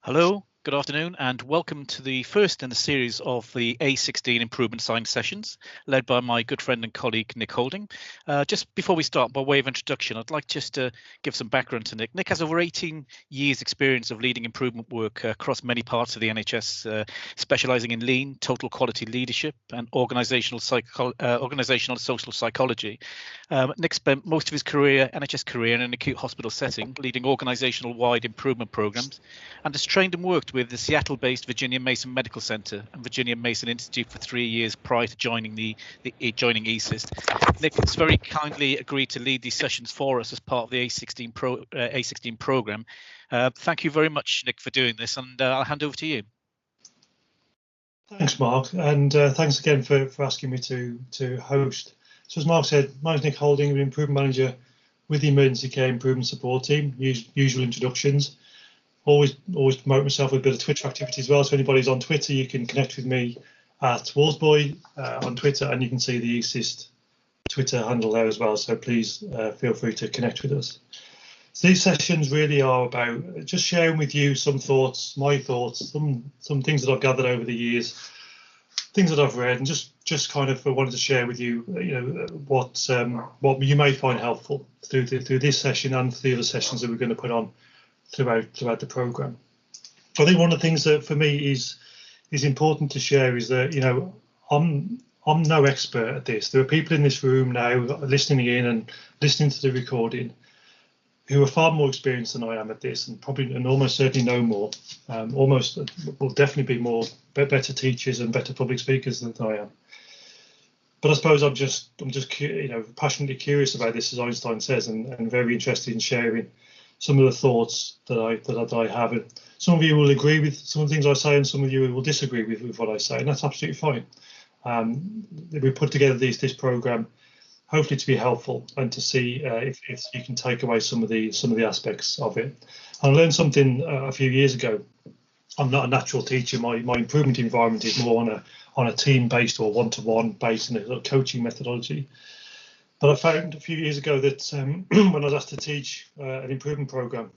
Hello, good afternoon, and welcome to the first in the series of the A16 Improvement Science sessions, led by my good friend and colleague Nick Holding. Just before we start, by way of introduction, I'd like just to give some background to Nick. Nick has over 18 years' experience of leading improvement work across many parts of the NHS, specialising in lean, total quality leadership, and organisational social psychology. Nick spent most of his NHS career, in an acute hospital setting, leading organisational-wide improvement programmes, and has trained and worked with the Seattle-based Virginia Mason Medical Center and Virginia Mason Institute for 3 years prior to joining joining ESIST. Nick has very kindly agreed to lead these sessions for us as part of the A16 program. Thank you very much, Nick, for doing this, and I'll hand over to you. Thanks, Mark, and thanks again for asking me to host. So as Mark said, my name's Nick Holding, I'm an improvement manager with the Emergency Care Improvement Support Team. Usual introductions. Always promote myself with a bit of Twitter activity as well. So anybody's on Twitter, you can connect with me at Wallsboy on Twitter, and you can see the ESIST Twitter handle there as well. So please feel free to connect with us. So these sessions really are about just sharing with you some thoughts, my thoughts, some things that I've gathered over the years, things that I've read, and just kind of wanted to share with you, what you may find helpful through this session and the other sessions that we're going to put on throughout the program. I think one of the things that for me is important to share is that I'm no expert at this. There are people in this room now listening in and listening to the recording who are far more experienced than I am at this, and almost certainly know more. Will definitely be better teachers and better public speakers than I am. But I suppose I'm just passionately curious about this, as Einstein says, and very interested in sharing some of the thoughts that I have. And some of you will agree with some of the things I say, and some of you will disagree with what I say, and that's absolutely fine. We put together this program hopefully to be helpful and to see if you can take away some of the aspects of it. I learned something a few years ago. I'm not a natural teacher. My improvement environment is more on a team-based or one-to-one based in a sort of coaching methodology. But I found a few years ago that when I was asked to teach an improvement program,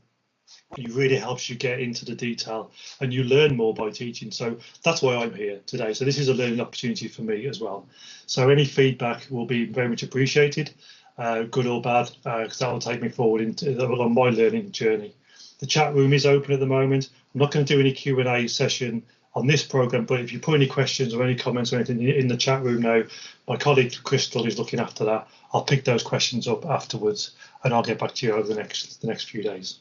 it really helps you get into the detail and you learn more by teaching. So that's why I'm here today. So this is a learning opportunity for me as well. So any feedback will be very much appreciated, good or bad, because that will take me forward on my learning journey. The chat room is open at the moment. I'm not going to do any Q&A session on this program, but if you put any questions or any comments or anything in the chat room now, my colleague Crystal is looking after that. I'll pick those questions up afterwards, and I'll get back to you over the next few days.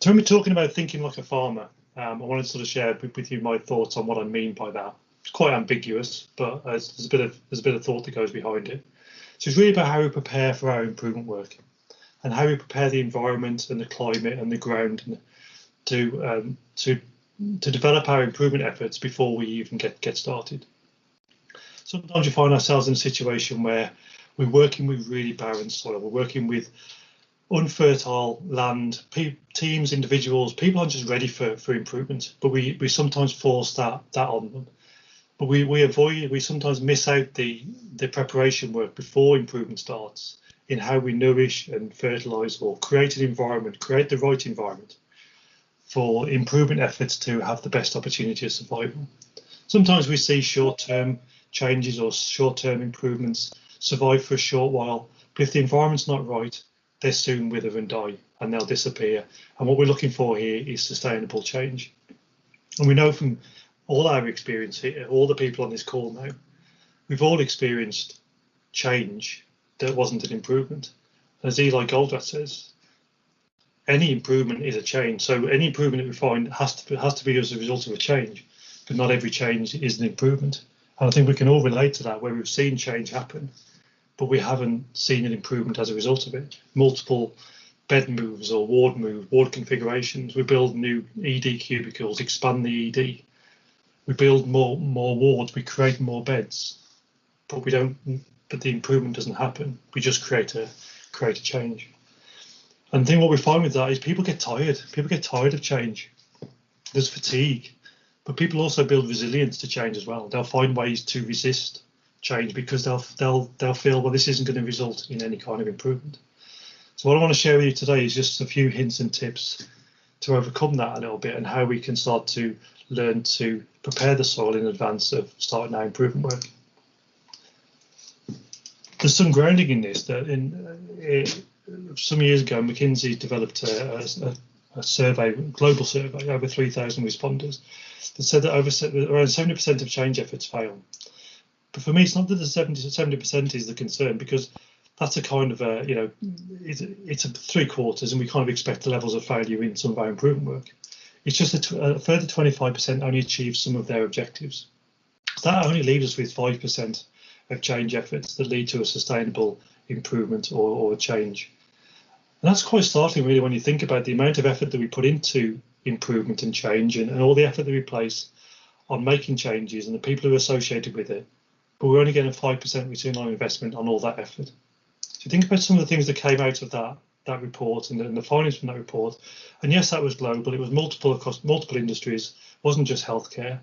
So when we're talking about thinking like a farmer, I wanted to sort of share with you my thoughts on what I mean by that. It's quite ambiguous, but there's a bit of thought that goes behind it. So it's really about how we prepare for our improvement work, and how we prepare the environment and the climate and the ground to develop our improvement efforts before we even get started. Sometimes you find ourselves in a situation where we're working with really barren soil, we're working with unfertile land, teams, individuals, people aren't just ready for improvement, but we sometimes force that on them. But we sometimes miss out the preparation work before improvement starts in how we nourish and fertilise or create the right environment for improvement efforts to have the best opportunity of survival. Sometimes we see short-term changes or short-term improvements survive for a short while, but if the environment's not right, they soon wither and die, and they'll disappear. And what we're looking for here is sustainable change. And we know from all our experience here, all the people on this call now, we've all experienced change that wasn't an improvement. As Eli Goldratt says, any improvement is a change. So any improvement that we find has to be as a result of a change, but not every change is an improvement. And I think we can all relate to that, where we've seen change happen, but we haven't seen an improvement as a result of it. Multiple bed moves or ward configurations. We build new ED cubicles, expand the ED. We build more wards, we create more beds, but the improvement doesn't happen. We just create a change. And what we find with that is people get tired. People get tired of change. There's fatigue, but people also build resilience to change as well. They'll find ways to resist change because they'll feel, well, this isn't going to result in any kind of improvement. So what I want to share with you today is just a few hints and tips overcome that a little bit, and how we can start to learn to prepare the soil in advance of starting our improvement work. There's some grounding in this. That some years ago, McKinsey developed a survey, global survey, over 3,000 responders, that said that around 70% of change efforts fail. But for me, it's not that the 70% is the concern, because that's a kind of it's a 3/4, and we kind of expect the levels of failure in some of our improvement work. It's just that a further 25% only achieve some of their objectives. So that only leaves us with 5% of change efforts that lead to a sustainable improvement or change. And that's quite startling, really, when you think about the amount of effort that we put into improvement and change, and all the effort that we place on making changes and the people who are associated with it. But we're only getting a 5% return on investment on all that effort. So think about some of the things that came out of that report and the findings from that report. And yes, that was global. It was multiple across multiple industries. It wasn't just healthcare.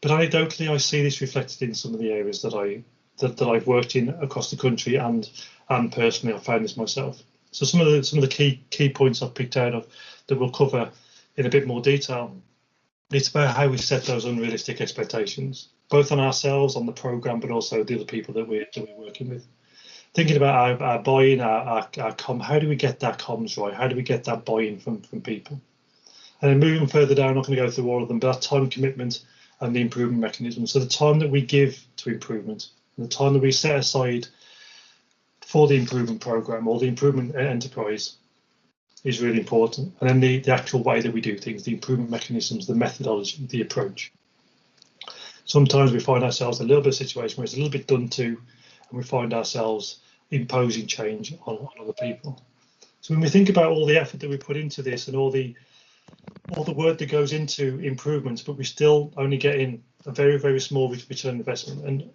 But anecdotally, I see this reflected in some of the areas that I've worked in across the country, and personally, I found this myself. So some of the key points I've picked out of that we'll cover in a bit more detail. It's about how we set those unrealistic expectations, both on ourselves, on the programme, but also the other people that we're working with. Thinking about our buy-in, our how do we get that comms right? How do we get that buy-in from people? And then moving further down, I'm not going to go through all of them, but that time commitment and the improvement mechanism. So the time that we give to improvement, and the time that we set aside for the improvement programme or the improvement enterprise is really important. And then the actual way that we do things, the improvement mechanisms, the methodology, the approach. Sometimes we find ourselves in a little bit of a situation where it's a little bit done to, and we find ourselves imposing change on other people. So when we think about all the effort that we put into this and all the work that goes into improvements, but we still only get in a very, very small return on investment. And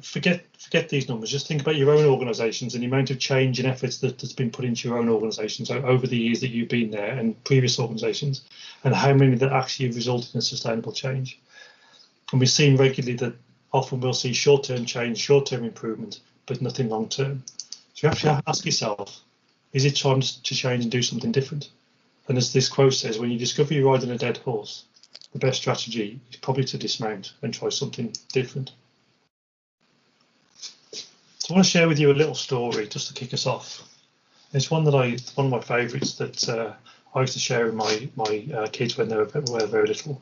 forget these numbers. Just think about your own organisations and the amount of change and efforts that's been put into your own organisations over the years that you've been there, and previous organisations, and how many that actually have resulted in sustainable change. And we've seen regularly that often we'll see short-term change, short-term improvement, but nothing long-term. So you have to ask yourself, is it time to change and do something different? And as this quote says, when you discover you're riding a dead horse, the best strategy is probably to dismount and try something different. So I want to share with you a little story just to kick us off. It's one of my favourites that I used to share with my kids when they were very little.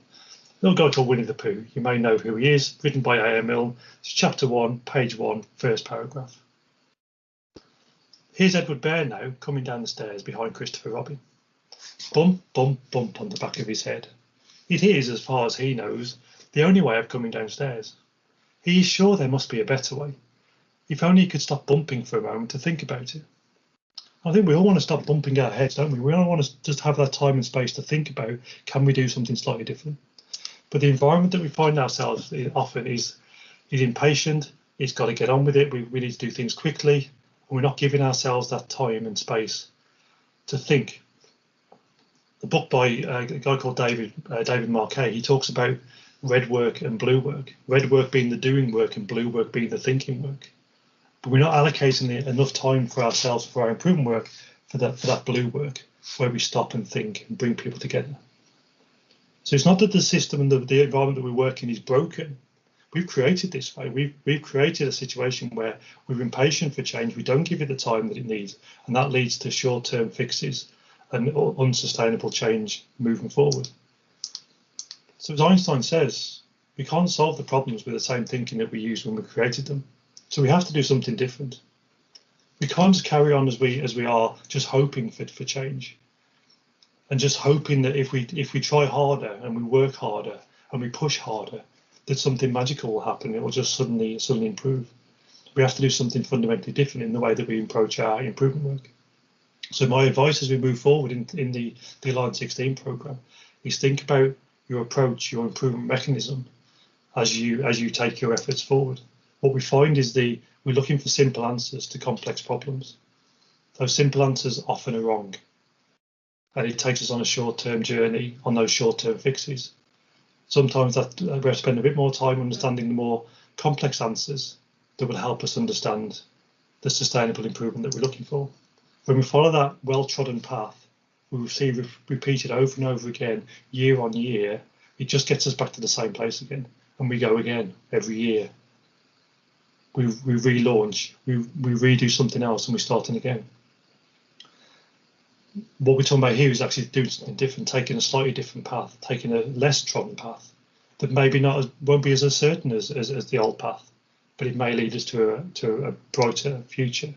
A little guy called Winnie the Pooh. You may know who he is, written by A.M. Milne. It's chapter 1, page 1, first paragraph. Here's Edward Bear now coming down the stairs behind Christopher Robin. Bump, bump, bump on the back of his head. It is, as far as he knows, the only way of coming downstairs. He is sure there must be a better way. If only he could stop bumping for a moment to think about it. I think we all want to stop bumping our heads, don't we? We all want to just have that time and space to think about, can we do something slightly different? But the environment that we find ourselves in often is impatient. It's got to get on with it. We need to do things quickly, and we're not giving ourselves that time and space to think. The book by a guy called David Marquet, he talks about red work and blue work. Red work being the doing work and blue work being the thinking work. But we're not allocating enough time for ourselves for our improvement work for that blue work, where we stop and think and bring people together. So it's not that the system and the environment that we work in is broken. We've created this way. We've created a situation where we're impatient for change. We don't give it the time that it needs, and that leads to short-term fixes and unsustainable change moving forward. So as Einstein says, we can't solve the problems with the same thinking that we used when we created them. So we have to do something different. We can't just carry on as we are, just hoping for change, and just hoping that if we try harder and we work harder and we push harder, that something magical will happen. It will just suddenly improve. We have to do something fundamentally different in the way that we approach our improvement work. So my advice as we move forward in the Align 16 programme is think about your approach, your improvement mechanism as you take your efforts forward. What we find is we're looking for simple answers to complex problems. Those simple answers often are wrong, and it takes us on a short-term journey on those short-term fixes. Sometimes we have to spend a bit more time understanding the more complex answers that will help us understand the sustainable improvement that we're looking for. When we follow that well-trodden path, we see repeated over and over again, year on year, it just gets us back to the same place again, and we go again every year. We relaunch, we redo something else, and we're starting again. What we're talking about here is actually doing something different, taking a slightly different path, taking a less trodden path that maybe won't be as certain as the old path, but it may lead us to a brighter future.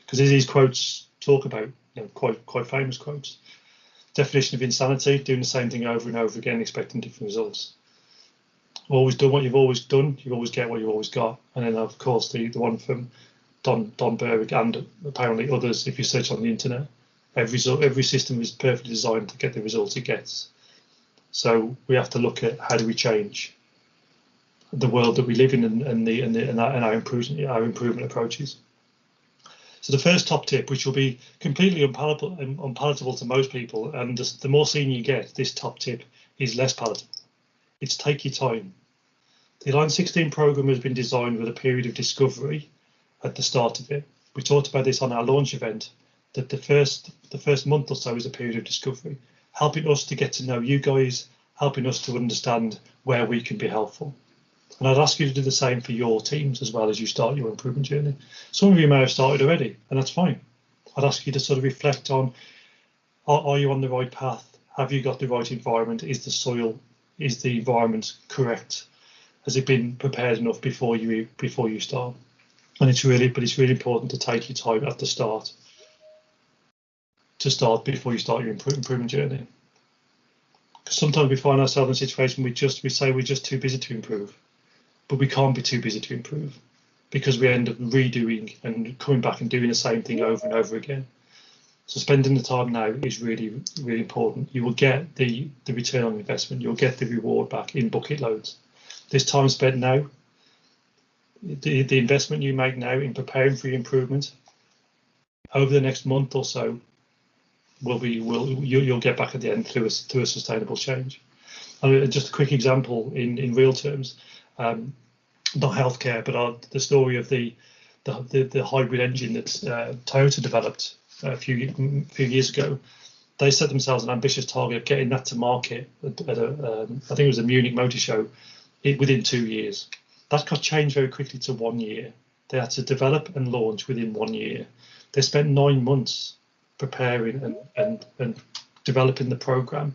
Because as these quotes talk about, quite famous quotes, definition of insanity: doing the same thing over and over again, expecting different results. Always done what you've always done, you always get what you've always got. And then, of course, the one from Don Berwick and apparently others, if you search on the internet, every system is perfectly designed to get the results it gets. So we have to look at how do we change the world that we live in and our improvement approaches. So the first top tip, which will be completely unpalatable to most people, and the more senior you get, this top tip is less palatable. It's take your time. The Line 16 program has been designed with a period of discovery at the start of it. We talked about this on our launch event, that the first month or so is a period of discovery, helping us to get to know you guys, helping us to understand where we can be helpful. And I'd ask you to do the same for your teams as well as you start your improvement journey. Some of you may have started already, and that's fine. I'd ask you to sort of reflect on, are you on the right path? Have you got the right environment? Is the environment correct? Has it been prepared enough before you start? And it's really important to take your time at the start, before you start your improvement journey. Because sometimes we find ourselves in a situation we say we're just too busy to improve, but we can't be too busy to improve, because we end up redoing and coming back and doing the same thing over and over again. So spending the time now is really, really important. You will get the return on investment. You'll get the reward back in bucket loads. This time spent now, the investment you make now in preparing for your improvement over the next month or so you'll get back at the end through a sustainable change. And just a quick example in real terms, not healthcare, but the story of the hybrid engine that Toyota developed a few years ago. They set themselves an ambitious target of getting that to market at I think it was a Munich Motor Show within 2 years. That got changed very quickly to 1 year. They had to develop and launch within 1 year. They spent 9 months preparing and developing the program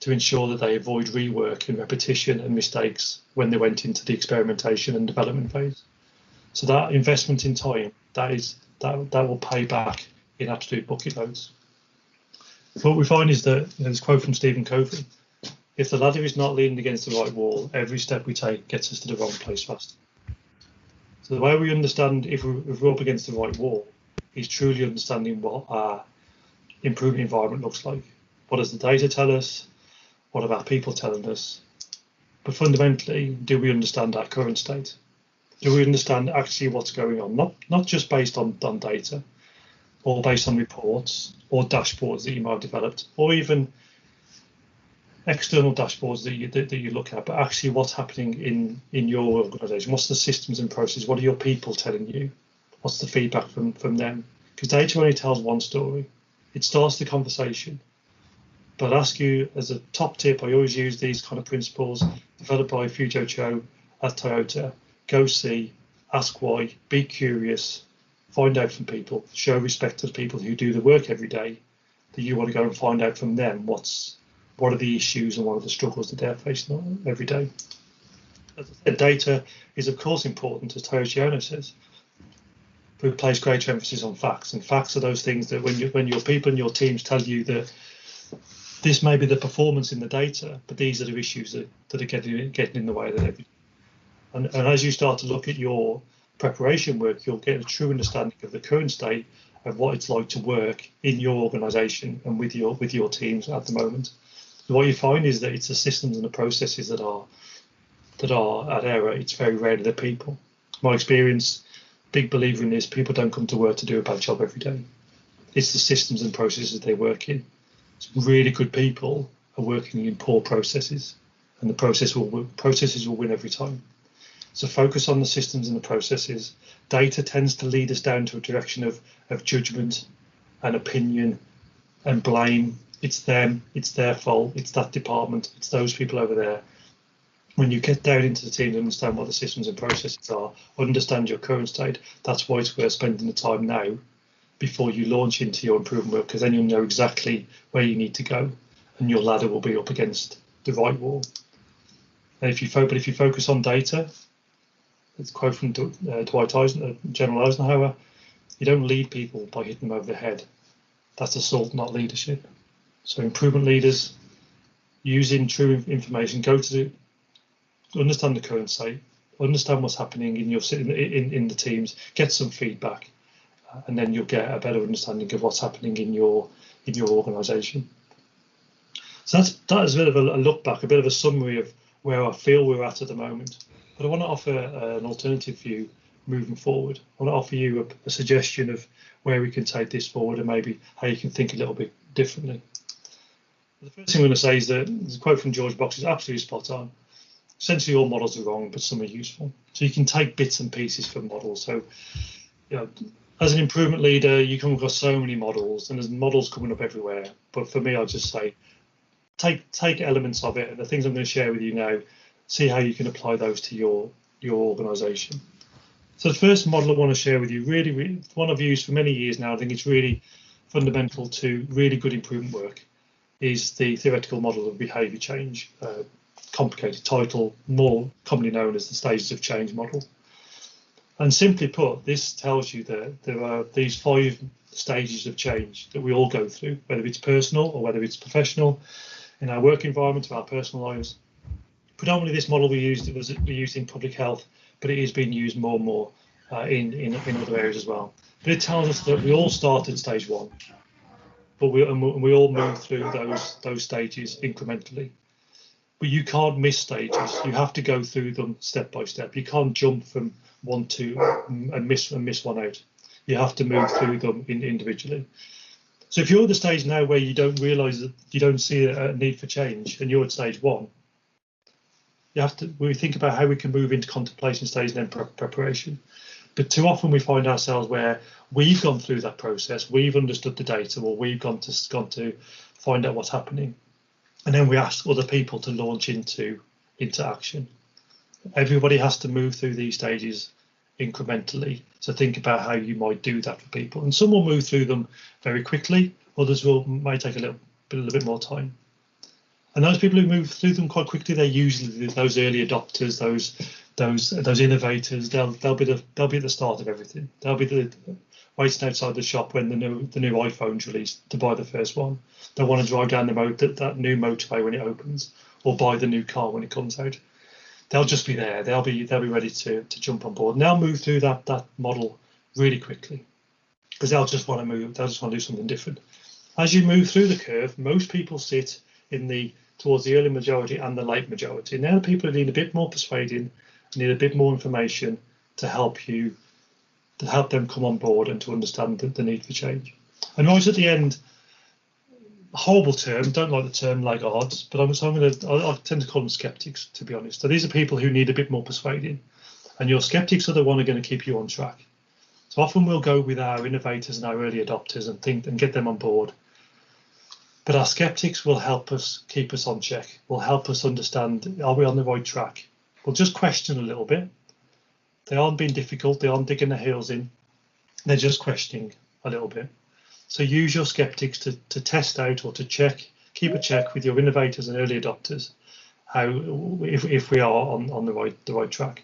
to ensure that they avoid rework and repetition and mistakes when they went into the experimentation and development phase. So that investment in time, that will pay back in absolute bucket loads. What we find is that, this quote from Stephen Covey: if the ladder is not leaning against the right wall, every step we take gets us to the wrong place fast. So the way we understand if we're up against the right wall is truly understanding what our improvement environment looks like. What does the data tell us? What are our people telling us? But fundamentally, do we understand our current state? Do we understand actually what's going on? Not just based on data, or based on reports or dashboards that you might have developed, or even external dashboards that you look at, but actually what's happening in your organisation. What's the systems and processes? What are your people telling you? What's the feedback from them? Because data only tells one story. It starts the conversation. But I'd ask you, as a top tip, I always use these kind of principles developed by Fujo Cho at Toyota. Go see, ask why, be curious, find out from people, show respect to the people who do the work every day, that you want to go and find out from them what are the issues and what are the struggles that they're facing every day. As I said, data is of course important, as Toyota says, but we place greater emphasis on facts, and facts are those things that when your people and your teams tell you that this may be the performance in the data, but these are the issues that are getting in the way of that every day. And as you start to look at your preparation work, you'll get a true understanding of the current state of what it's like to work in your organisation and with your teams at the moment. So what you find is that it's the systems and the processes that are at error. It's very rarely the people. My experience, big believer in this: people don't come to work to do a bad job every day. It's the systems and processes they work in. Some really good people are working in poor processes, and the processes will win every time. So focus on the systems and the processes. Data tends to lead us down to a direction of judgment and opinion and blame. It's them, it's their fault, it's that department, it's those people over there. When you get down into the team and understand what the systems and processes are, understand your current state, that's why it's worth spending the time now before you launch into your improvement work, because then you'll know exactly where you need to go and your ladder will be up against the right wall. And if you focus on data, it's a quote from General Eisenhower, you don't lead people by hitting them over the head. That's assault, not leadership. So improvement leaders, using true information, understand the current state, understand what's happening in the teams, get some feedback, and then you'll get a better understanding of what's happening in your organisation. So that is a bit of a look back, a bit of a summary of where I feel we're at the moment. But I want to offer an alternative view moving forward. I want to offer you a suggestion of where we can take this forward and maybe how you can think a little bit differently. The first thing I'm going to say is that there's a quote from George Box is absolutely spot on. Essentially, all models are wrong, but some are useful. So you can take bits and pieces from models. So, as an improvement leader, you come across so many models, and there's models coming up everywhere. But for me, I'll just say, take elements of it, and the things I'm going to share with you now, see how you can apply those to your organisation. So the first model I want to share with you, really one I've used for many years now, I think it's really fundamental to really good improvement work, is the theoretical model of behaviour change. Complicated title, more commonly known as the stages of change model. And simply put, this tells you that there are these 5 stages of change that we all go through, whether it's personal or whether it's professional, in our work environment or our personal lives. Predominantly, this model we used in public health, but it is being used more and more in other areas as well. But it tells us that we all start at stage 1, but we all move through those stages incrementally. But you can't miss stages. You have to go through them step by step. You can't jump from 1 to and miss one out. You have to move through them individually. So if you're at the stage now where you don't realise that you don't see a need for change, and you're at stage 1, we think about how we can move into contemplation stage and then preparation. But too often we find ourselves where we've gone through that process, we've understood the data, or we've gone to find out what's happening. And then we ask other people to launch into action. Everybody has to move through these stages incrementally. So think about how you might do that for people. And some will move through them very quickly. Others may take a little bit more time. And those people who move through them quite quickly, they're usually those early adopters, those innovators. They'll be at the start of everything. They'll be waiting outside the shop when the new iPhone's released to buy the first one. They'll want to drive down that new motorway when it opens, or buy the new car when it comes out. They'll just be there. They'll be ready to jump on board. And they'll move through that model really quickly, because they'll just want to move. They'll just want to do something different. As you move through the curve, most people sit towards the early majority and the late majority. Now the people who need a bit more persuading, need a bit more information to help them come on board and to understand the need for change. And right at the end, a horrible term, don't like the term laggards, but I tend to call them skeptics, to be honest. So these are people who need a bit more persuading, and your skeptics are the one who are going to keep you on track. So often we'll go with our innovators and our early adopters and get them on board. But our skeptics will help us keep us on check, will help us understand, are we on the right track? We'll just question a little bit. They aren't being difficult, they aren't digging their heels in, they're just questioning a little bit. So use your skeptics to test out or to keep a check with your innovators and early adopters, if we are on the right track.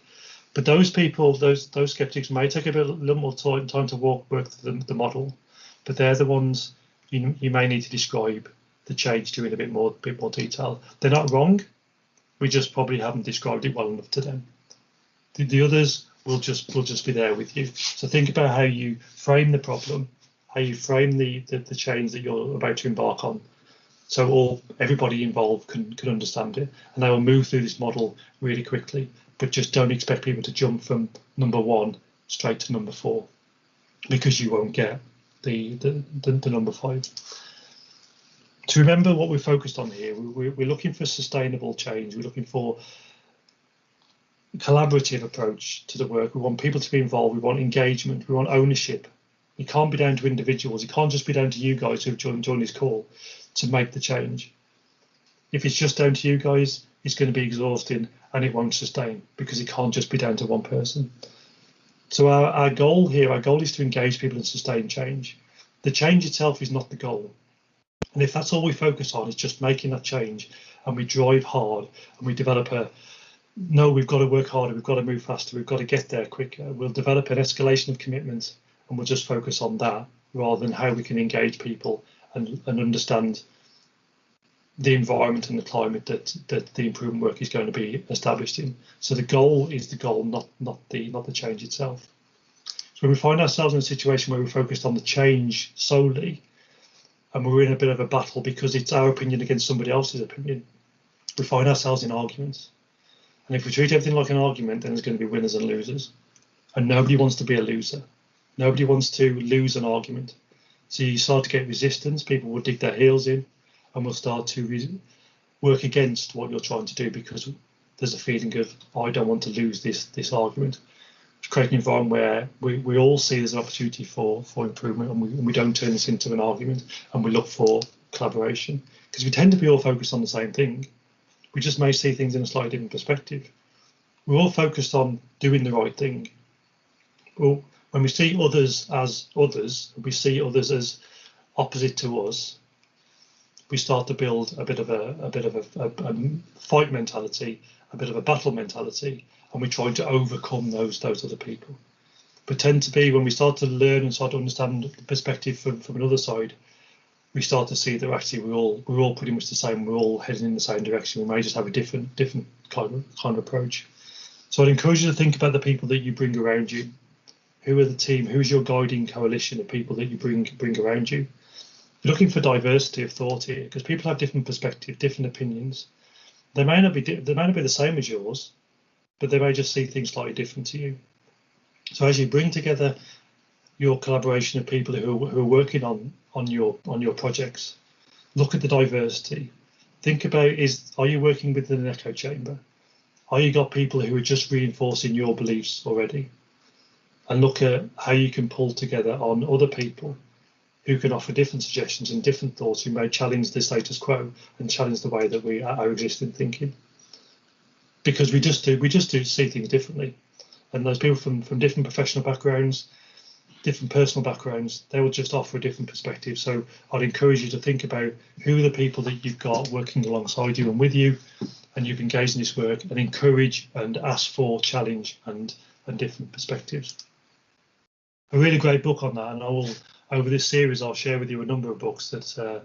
But those people, those skeptics may take a little more time to work through the model, but they're the ones you may need to describe the change to in a bit more detail. They're not wrong, we just probably haven't described it well enough to them. The others will just be there with you. So think about how you frame the problem, how you frame the change that you're about to embark on, so everybody involved can understand it, and they will move through this model really quickly. But just don't expect people to jump from number 1 straight to number 4, because you won't get the number 5. To remember what we're focused on here, we're looking for sustainable change. We're looking for a collaborative approach to the work. We want people to be involved. We want engagement. We want ownership. It can't be down to individuals. It can't just be down to you guys who've joined this call to make the change. If it's just down to you guys, it's going to be exhausting and it won't sustain, because it can't just be down to one person. So our goal is to engage people and sustain change. The change itself is not the goal. And if that's all we focus on, is just making that change, and we drive hard and we develop we've got to work harder, we've got to move faster, we've got to get there quicker, we'll develop an escalation of commitment, and we'll just focus on that rather than how we can engage people and understand the environment and the climate that the improvement work is going to be established in. So the goal is the goal, not the change itself. So when we find ourselves in a situation where we're focused on the change solely, and we're in a bit of a battle because it's our opinion against somebody else's opinion, we find ourselves in arguments. And if we treat everything like an argument, then there's going to be winners and losers. And nobody wants to be a loser. Nobody wants to lose an argument. So you start to get resistance. People will dig their heels in and will start to work against what you're trying to do, because there's a feeling of, I don't want to lose this argument. To create an environment where we all see there's an opportunity for improvement, and we don't turn this into an argument, and we look for collaboration, because we tend to be all focused on the same thing. We just may see things in a slightly different perspective. We're all focused on doing the right thing. Well, when we see others as others, we see others as opposite to us, we start to build a bit of a fight mentality, a bit of a battle mentality, and we try to overcome those other people. But tend to be, when we start to learn and start to understand the perspective from another side, we start to see that actually we're all pretty much the same. We're all heading in the same direction. We may just have a different kind of approach. So I'd encourage you to think about the people that you bring around you. Who are the team? Who's your guiding coalition of people that you bring around you? You're looking for diversity of thought here, because people have different perspectives, different opinions. They may not be the same as yours, but they may just see things slightly different to you. So as you bring together your collaboration of people who are working on your projects, look at the diversity. Think about, are you working within an echo chamber? Are you got people who are just reinforcing your beliefs already? And look at how you can pull together on other people who can offer different suggestions and different thoughts, who may challenge the status quo and challenge the way that we are existing thinking. Because we just do see things differently. And those people from different professional backgrounds, different personal backgrounds, they will just offer a different perspective. So I'd encourage you to think about who are the people that you've got working alongside you and with you, and you've engaged in this work, and encourage and ask for challenge and different perspectives. A really great book on that, and I will, over this series, I'll share with you a number of books that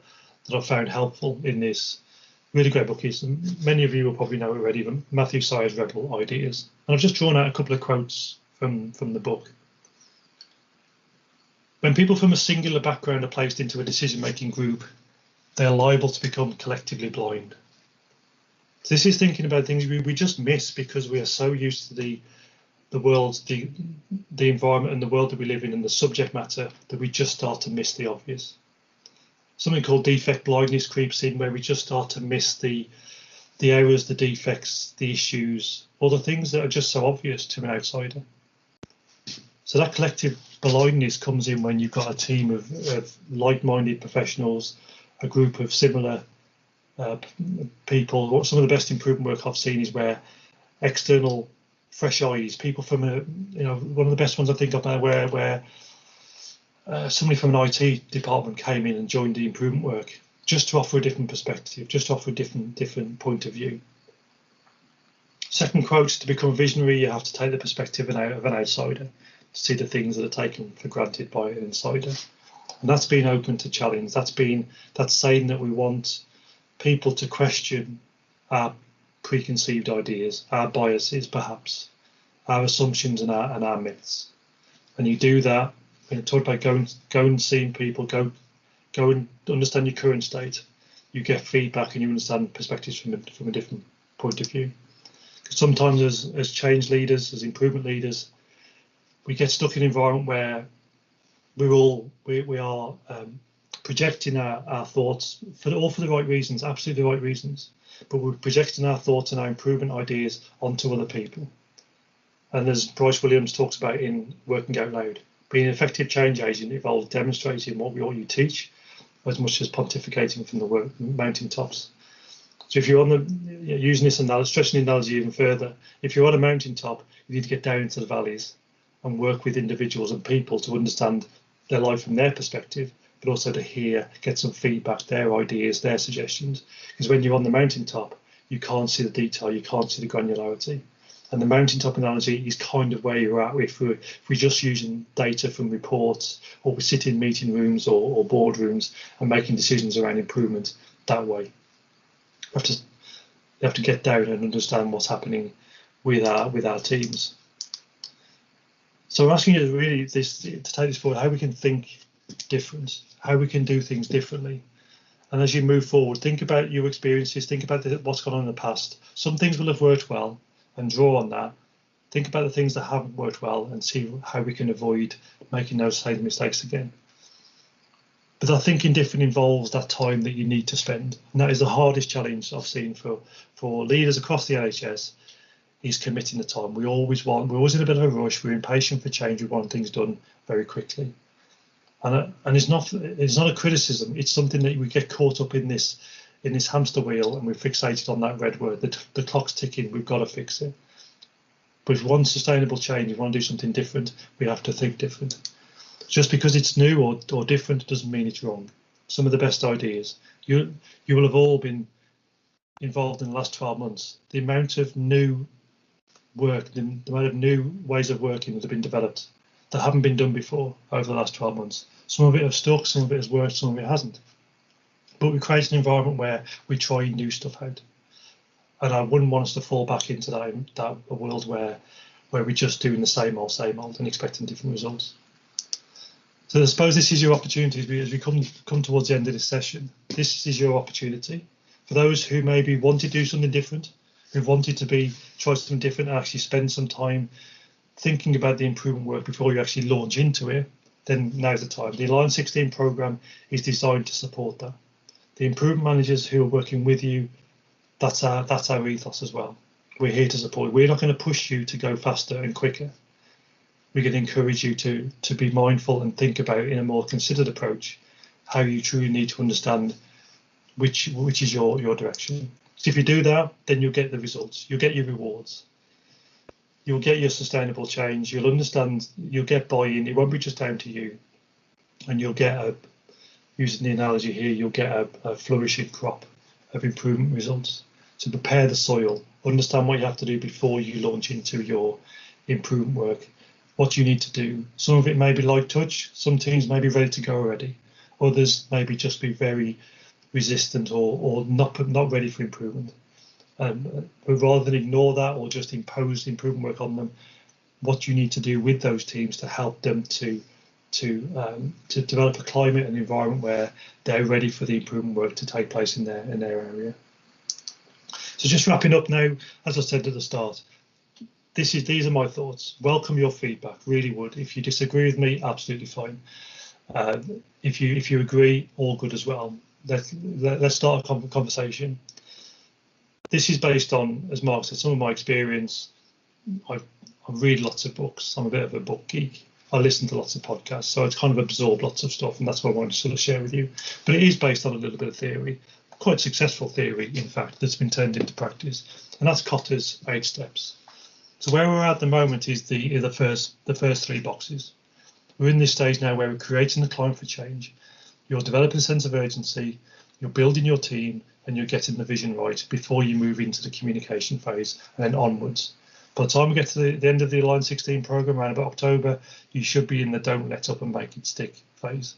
I've found helpful in this. Really great book is, many of you will probably know it already, but Matthew Syed's Rebel Ideas. And I've just drawn out a couple of quotes from the book. When people from a singular background are placed into a decision-making group, they are liable to become collectively blind. So this is thinking about things we just miss because we are so used to the world, the environment and the world that we live in and the subject matter, that we just start to miss the obvious. Something called defect blindness creeps in, where we just start to miss the errors, the defects, the issues, or the things that are just so obvious to an outsider. So that collective blindness comes in when you've got a team of like-minded professionals, a group of similar people. Some of the best improvement work I've seen is where external fresh eyes, people from one of the best ones I think of now, where somebody from an IT department came in and joined the improvement work just to offer a different perspective, just to offer a different point of view. Second quote, to become a visionary, you have to take the perspective of an outsider, to see the things that are taken for granted by an insider. And that's being open to challenge. That's saying that we want people to question our preconceived ideas, our biases, perhaps, our assumptions and our myths. And you do that when you talk about go and seeing people, go and understand your current state. You get feedback and you understand perspectives from a different point of view. Because sometimes as change leaders, as improvement leaders, we get stuck in an environment where we are projecting our thoughts for the right reasons, absolutely the right reasons, but we're projecting our thoughts and our improvement ideas onto other people. And as Bryce Williams talks about in Working Out Loud, Being an effective change agent involves demonstrating what you teach as much as pontificating from the mountaintops. So if you're on using this analogy, stretching the analogy even further, if you're on a mountaintop, you need to get down into the valleys and work with individuals and people to understand their life from their perspective, but also to get some feedback, their ideas, their suggestions. Because when you're on the mountaintop, you can't see the detail, you can't see the granularity. And the mountaintop analogy is kind of where you're at if we're just using data from reports, or we sit in meeting rooms or boardrooms and making decisions around improvement that way. You have to get down and understand what's happening with our teams. So I'm asking you really to take this forward, how we can think different, how we can do things differently. And as you move forward, think about your experiences, think about what's gone on in the past. Some things will have worked well and draw on that. Think about the things that haven't worked well and see how we can avoid making those same mistakes again. But I think different involves that time that you need to spend. And that is the hardest challenge I've seen for leaders across the NHS, is committing the time. We're always in a bit of a rush. We're impatient for change. We want things done very quickly. And it's not a criticism. It's something that we get caught up in this hamster wheel, and we're fixated on that red word. The clock's ticking. We've got to fix it. But if we want sustainable change, if we want to do something different, we have to think different. Just because it's new or different doesn't mean it's wrong. Some of the best ideas, you will have all been involved in the last 12 months. The amount of new work, the amount of new ways of working that have been developed that haven't been done before over the last 12 months. Some of it has stuck, some of it has worked, some of it hasn't. But we create an environment where we try new stuff out. And I wouldn't want us to fall back into that world where we're just doing the same old and expecting different results. So I suppose this is your opportunity as we come towards the end of this session. This is your opportunity for those who maybe want to do something different, who wanted to try something different and actually spend some time thinking about the improvement work before you actually launch into it. Then now's the time. The Align 16 program is designed to support that. The improvement managers who are working with you, that's our ethos as well. We're here to support. We're not going to push you to go faster and quicker. We're going to encourage you to be mindful and think about, in a more considered approach, how you truly need to understand which is your direction. So if you do that, then you'll get the results. You'll get your rewards. You'll get your sustainable change. You'll understand. You'll get buy-in. It won't be just down to you, and you'll get using the analogy here, you'll get a flourishing crop of improvement results. So prepare the soil. Understand what you have to do before you launch into your improvement work. What you need to do. Some of it may be light touch. Some teams may be ready to go already. Others maybe just be very resistant or not ready for improvement. But rather than ignore that or just impose improvement work on them, what you need to do with those teams to help them to develop a climate and environment where they're ready for the improvement work to take place in their area. So just wrapping up now, as I said at the start, these are my thoughts. Welcome your feedback, really would. If you disagree with me, absolutely fine. If you agree, all good as well. Let's start a conversation. This is based on, as Mark said, some of my experience. I read lots of books. I'm a bit of a book geek. I listen to lots of podcasts, so it's kind of absorbed lots of stuff, and that's what I wanted to sort of share with you. But it is based on a little bit of theory, quite successful theory, in fact, that's been turned into practice, and that's Kotter's 8 steps. So where we're at the moment is the first 3 boxes. We're in this stage now where we're creating the climate for change. You're developing a sense of urgency, you're building your team, and you're getting the vision right before you move into the communication phase and then onwards. By the time we get to the end of the Align 16 program around about October, you should be in the don't let up and make it stick phase.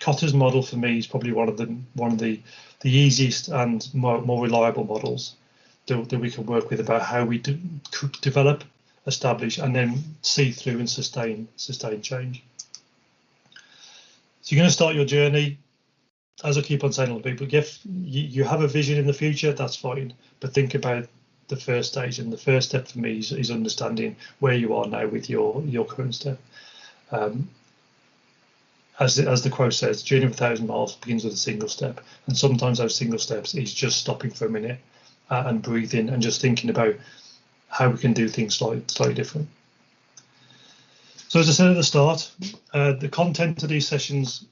Kotter's model for me is probably one of the easiest and more reliable models that we can work with about how we develop, establish, and then see through and sustain change. So you're going to start your journey. As I keep on saying to people, if you have a vision in the future, that's fine. But think about the first stage, and the first step for me is understanding where you are now with your current step. As the quote says, journey of 1,000 miles begins with a single step, and sometimes those single steps is just stopping for a minute and breathing and just thinking about how we can do things slightly different. So as I said at the start, the content of these sessions,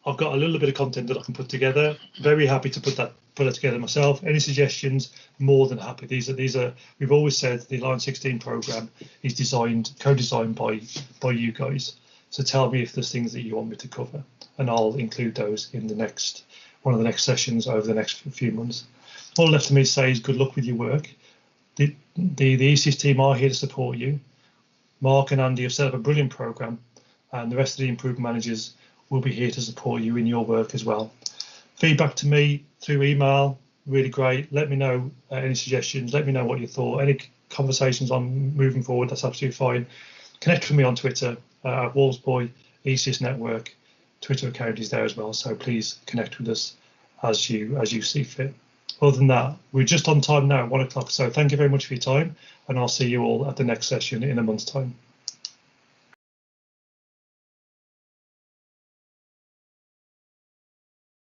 I've got a little bit of content that I can put together. Very happy to put that together myself. Any suggestions, more than happy. These are we've always said the Line 16 program is co-designed by you guys. So tell me if there's things that you want me to cover, and I'll include those in one of the next sessions over the next few months. All left to me to say is good luck with your work. The ECS team are here to support you. Mark and Andy have set up a brilliant program, and the rest of the improvement managers will be here to support you in your work as well. Feedback to me through email, really great. Let me know any suggestions. Let me know what you thought. Any conversations on moving forward, that's absolutely fine. Connect with me on Twitter at Wallsboy ECS Network. Twitter account is there as well, so please connect with us as you see fit. Other than that, we're just on time now, 1 o'clock. So thank you very much for your time, and I'll see you all at the next session in a month's time.